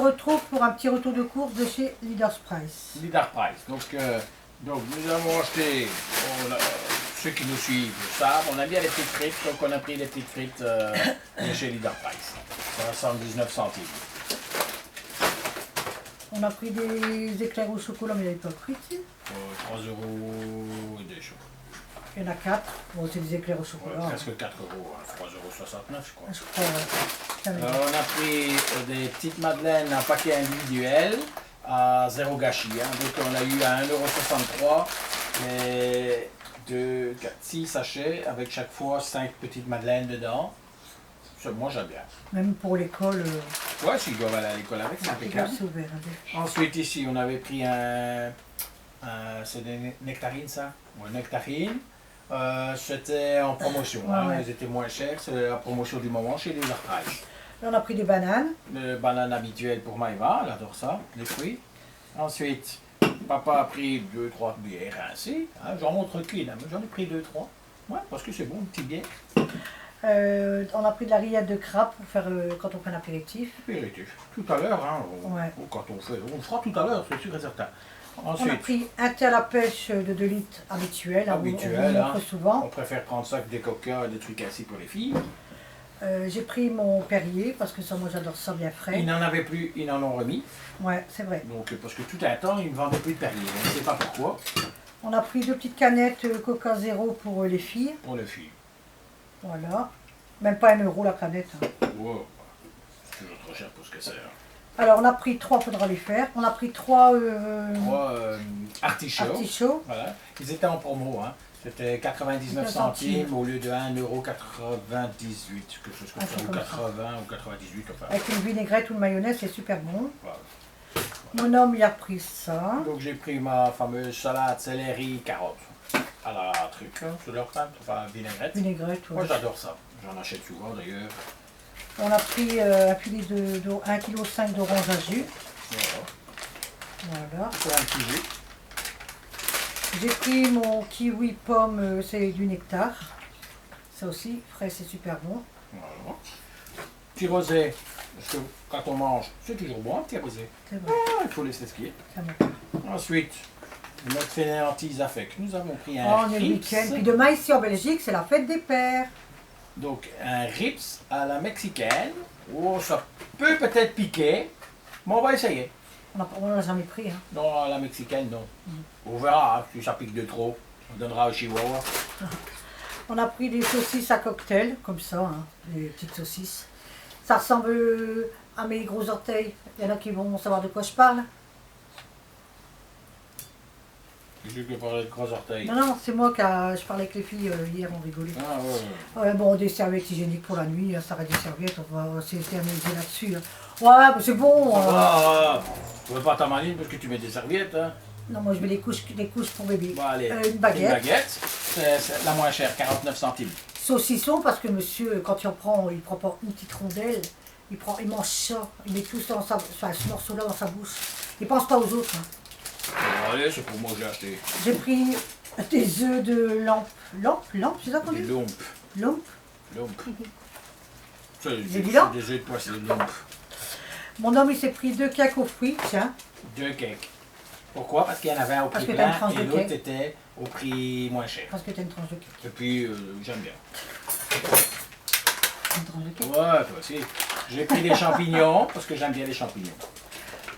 retrouve pour un petit retour de course de chez Leaders Price. Leader Price. Donc nous avons acheté, ceux qui nous suivent le savent, on a bien les petites frites, donc on a pris les petites frites de chez Leader Price. 79 centimes. On a pris des éclairs au chocolat, mais il n'y avait pas de frites ici. 3 € et des choses. Il y en a 4. Bon, c'est des éclairs au Ouais, chocolat. presque 4 €, hein, 3,69 € je crois. Je crois, ouais. On a pris des petites madeleines en paquet individuel à 0 gâchis. Hein. Donc on a eu à 1,63 € et 2, 4, 6 sachets avec chaque fois 5 petites madeleines dedans. Ça, moi j'aime bien. Même pour l'école. Ouais, s'ils doivent aller à l'école avec, c'est impeccable. C'est ouvert. Hein. Ensuite ici on avait pris c'est des nectarines ça? Ouais, nectarines. C'était en promotion, Ouais, hein. ouais. Elles étaient moins chères, c'est la promotion du moment chez les Price. Là, on a pris des bananes. Le banane habituel pour Maïva, elle adore ça, les fruits. Ensuite, papa a pris 2-3 bières rincées. Hein, j'en montre qu'une, hein, mais j'en ai pris 2-3. Ouais, parce que c'est bon, une petite bière. On a pris de la rillette de crabe pour faire quand on fait un apéritif. Apéritif. Tout à l'heure, hein, Ouais. quand on fera tout à l'heure, c'est sûr et certain. On a Ensuite, pris un thé à la pêche de 2 litres habituel. On habituel, montre hein. souvent. On préfère prendre ça que des coca et des trucs ainsi pour les filles. J'ai pris mon Perrier parce que ça, moi j'adore ça bien frais. Ils n'en avaient plus, ils en ont remis. Ouais, c'est vrai. Donc, parce que tout un temps, ils ne vendaient plus de Perrier. On ne sait pas pourquoi. On a pris 2 petites canettes Coca Zéro pour les filles. Pour les filles. Voilà. Même pas 1 € la canette. Hein. Wow. C'est toujours trop cher pour ce que c'est. Hein. Alors on a pris 3, faudra les faire. On a pris 3 3 artichauts. artichauts. Voilà. Ils étaient en promo. Hein. C'était 99 centimes au lieu de 1,98 €, quelque chose comme ça, ou 80 ou 98. Enfin, Avec une vinaigrette ou une mayonnaise, c'est super bon. voilà. Mon homme, il a repris ça. Donc j'ai pris ma fameuse salade céleri carotte à la truc, hein, sur leur table, enfin vinaigrette. Vinaigrette, ouais. Moi j'adore ça. J'en achète souvent d'ailleurs. On a pris un filet de 1,5 kg d'orange à jus. Voilà. Voilà. C'est un petit jus. J'ai pris mon kiwi pomme, c'est du nectar. Ça aussi, frais, c'est super bon. Voilà. Petit rosé, parce que quand on mange, c'est toujours bon un petit rosé. C'est vrai. Il faut laisser ce qui est. Ça me... Ensuite, notre fainéantise avec. Nous avons pris un Oh, on est le rips. week-end. Puis demain, ici en Belgique, c'est la fête des pères. Donc un rips à la mexicaine. Oh, ça peut peut-être piquer, mais on va essayer. On l'a jamais pris. Hein. Non, à la mexicaine, non. On verra, hein, si ça pique de trop. On donnera au chihuahua. On a pris des saucisses à cocktail, comme ça, hein, des petites saucisses. Ça ressemble à mes gros orteils. Il y en a qui vont savoir de quoi je parle. Je vais parler de gros orteils. Non, non, c'est moi je parlais avec les filles hier, on rigolait. Ah ouais. Ouais, bon, des serviettes hygiéniques pour la nuit, hein, ça reste des serviettes, on va s'éterniser là-dessus. Hein. Ouais, mais c'est bon. Tu veux pas ta maline parce que tu mets des serviettes, hein? Non, moi je mets des couches pour bébé. Bon, allez. Une baguette. Une baguette. C'est la moins chère, 49 centimes. Saucisson, parce que monsieur, quand il en prend, il prend pas une petite rondelle, il mange ça, il met tout ça dans ce morceau-là dans sa bouche. Il pense pas aux autres. Hein. Bon, allez, c'est pour moi que j'ai acheté. J'ai pris des œufs de lampe. Lampe, c'est ça qu'on Des dit? lompes. Lampe. C'est évident. des œufs de poisson, des lompes. Mon homme, il s'est pris 2 cakes aux fruits, tiens. 2 cakes. Pourquoi? Parce qu'il y en avait un au Parce prix que t'as une plein tranche et de l'autre cake. était au prix moins cher. Parce que t'as une tranche de cake. Et puis, j'aime bien. Une tranche de cake. Ouais, toi aussi. J'ai pris des champignons, parce que j'aime bien les champignons.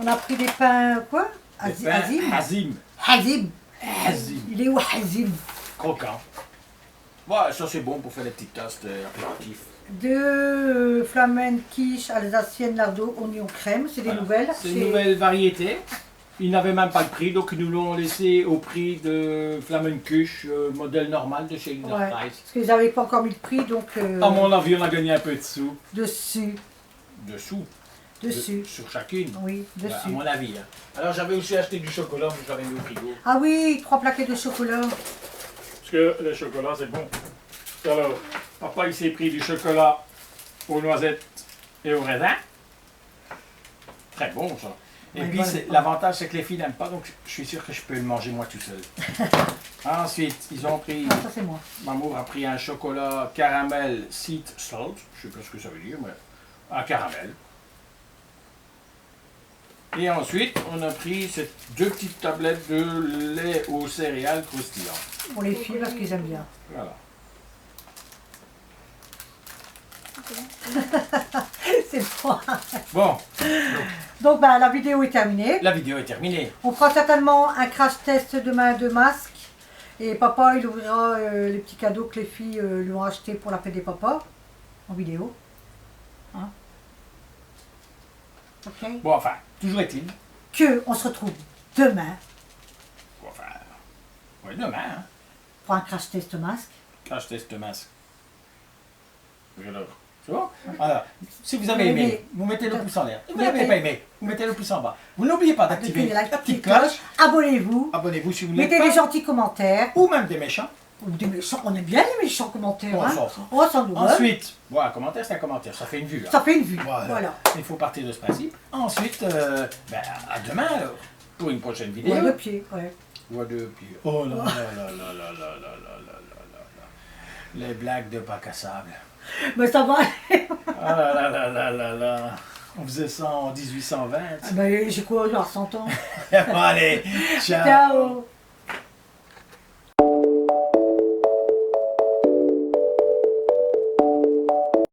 On a pris des pains, quoi? Des pains Hazim. Hazim. Hazim. Il est où Hazim? Croquant. Ouais, ça c'est bon pour faire des petites toasts apéritifs. 2 flamenques quiche alsaciennes lardo oignon crème, c'est des Voilà. nouvelles. C'est une nouvelle variété. Ils n'avaient même pas le prix, donc ils nous l'ont laissé au prix de Flamencuche, modèle normal de chez Leader Ouais, Price. parce qu'ils n'avaient pas encore mis le prix, donc À mon avis, on a gagné un peu de sous. dessus, Dessous. Sur chacune. oui, Ouais, à dessus. mon avis. Hein. Alors j'avais aussi acheté du chocolat, mais j'avais mis au frigo. Ah oui, 3 plaquettes de chocolat. Parce que le chocolat, c'est bon. Alors, papa, il s'est pris du chocolat aux noisettes et aux raisins. Très bon, ça. Et Ouais, puis, voilà. l'avantage, c'est que les filles n'aiment pas, donc je suis sûr que je peux le manger moi tout seul. Ensuite, ils ont pris... Ah, ça c'est moi. Mamour a pris un chocolat caramel seat salt. Je sais pas ce que ça veut dire, mais un caramel. Et ensuite, on a pris ces 2 petites tablettes de lait aux céréales croustillant. Pour les filles, parce qu'ils aiment bien. Voilà. C'est bon. Bon, Donc, bah, la vidéo est terminée. la vidéo est terminée. On fera certainement un crash test demain de masques. Et papa, il ouvrira les petits cadeaux que les filles lui ont achetés pour la fête des papas. En vidéo. Hein? Ok. Bon, enfin, toujours est-il. On se retrouve demain Bon, enfin, ouais, demain, hein. pour un crash test masque. Crash test masque. Alors, c'est bon? Alors, si vous avez aimé, vous mettez le pouce en l'air. Si vous n'avez pas aimé, vous mettez le pouce en bas. Vous n'oubliez pas d'activer la petite cloche. Abonnez-vous. Abonnez-vous si vous voulez. Mettez des gentils commentaires. Ou même des méchants. Des méchants, on aime bien les méchants commentaires. On Hein? s'en fout. Oh, sans doute. Ensuite, voilà, un commentaire, c'est un commentaire. Ça fait une vue. Hein. Ça fait une vue. Voilà. Il faut partir de ce principe. Ensuite, ben, à demain alors, pour une prochaine vidéo. Ouais, le pied, ouais. Ou à 2 pieds. Oh là là là là là là là là là là. Les blagues de bac à sable. Mais ça va. Ah là là là là là là. On faisait ça en 1820. Ben, j'ai quoi, genre 100 ans. Allez, ciao. Ciao.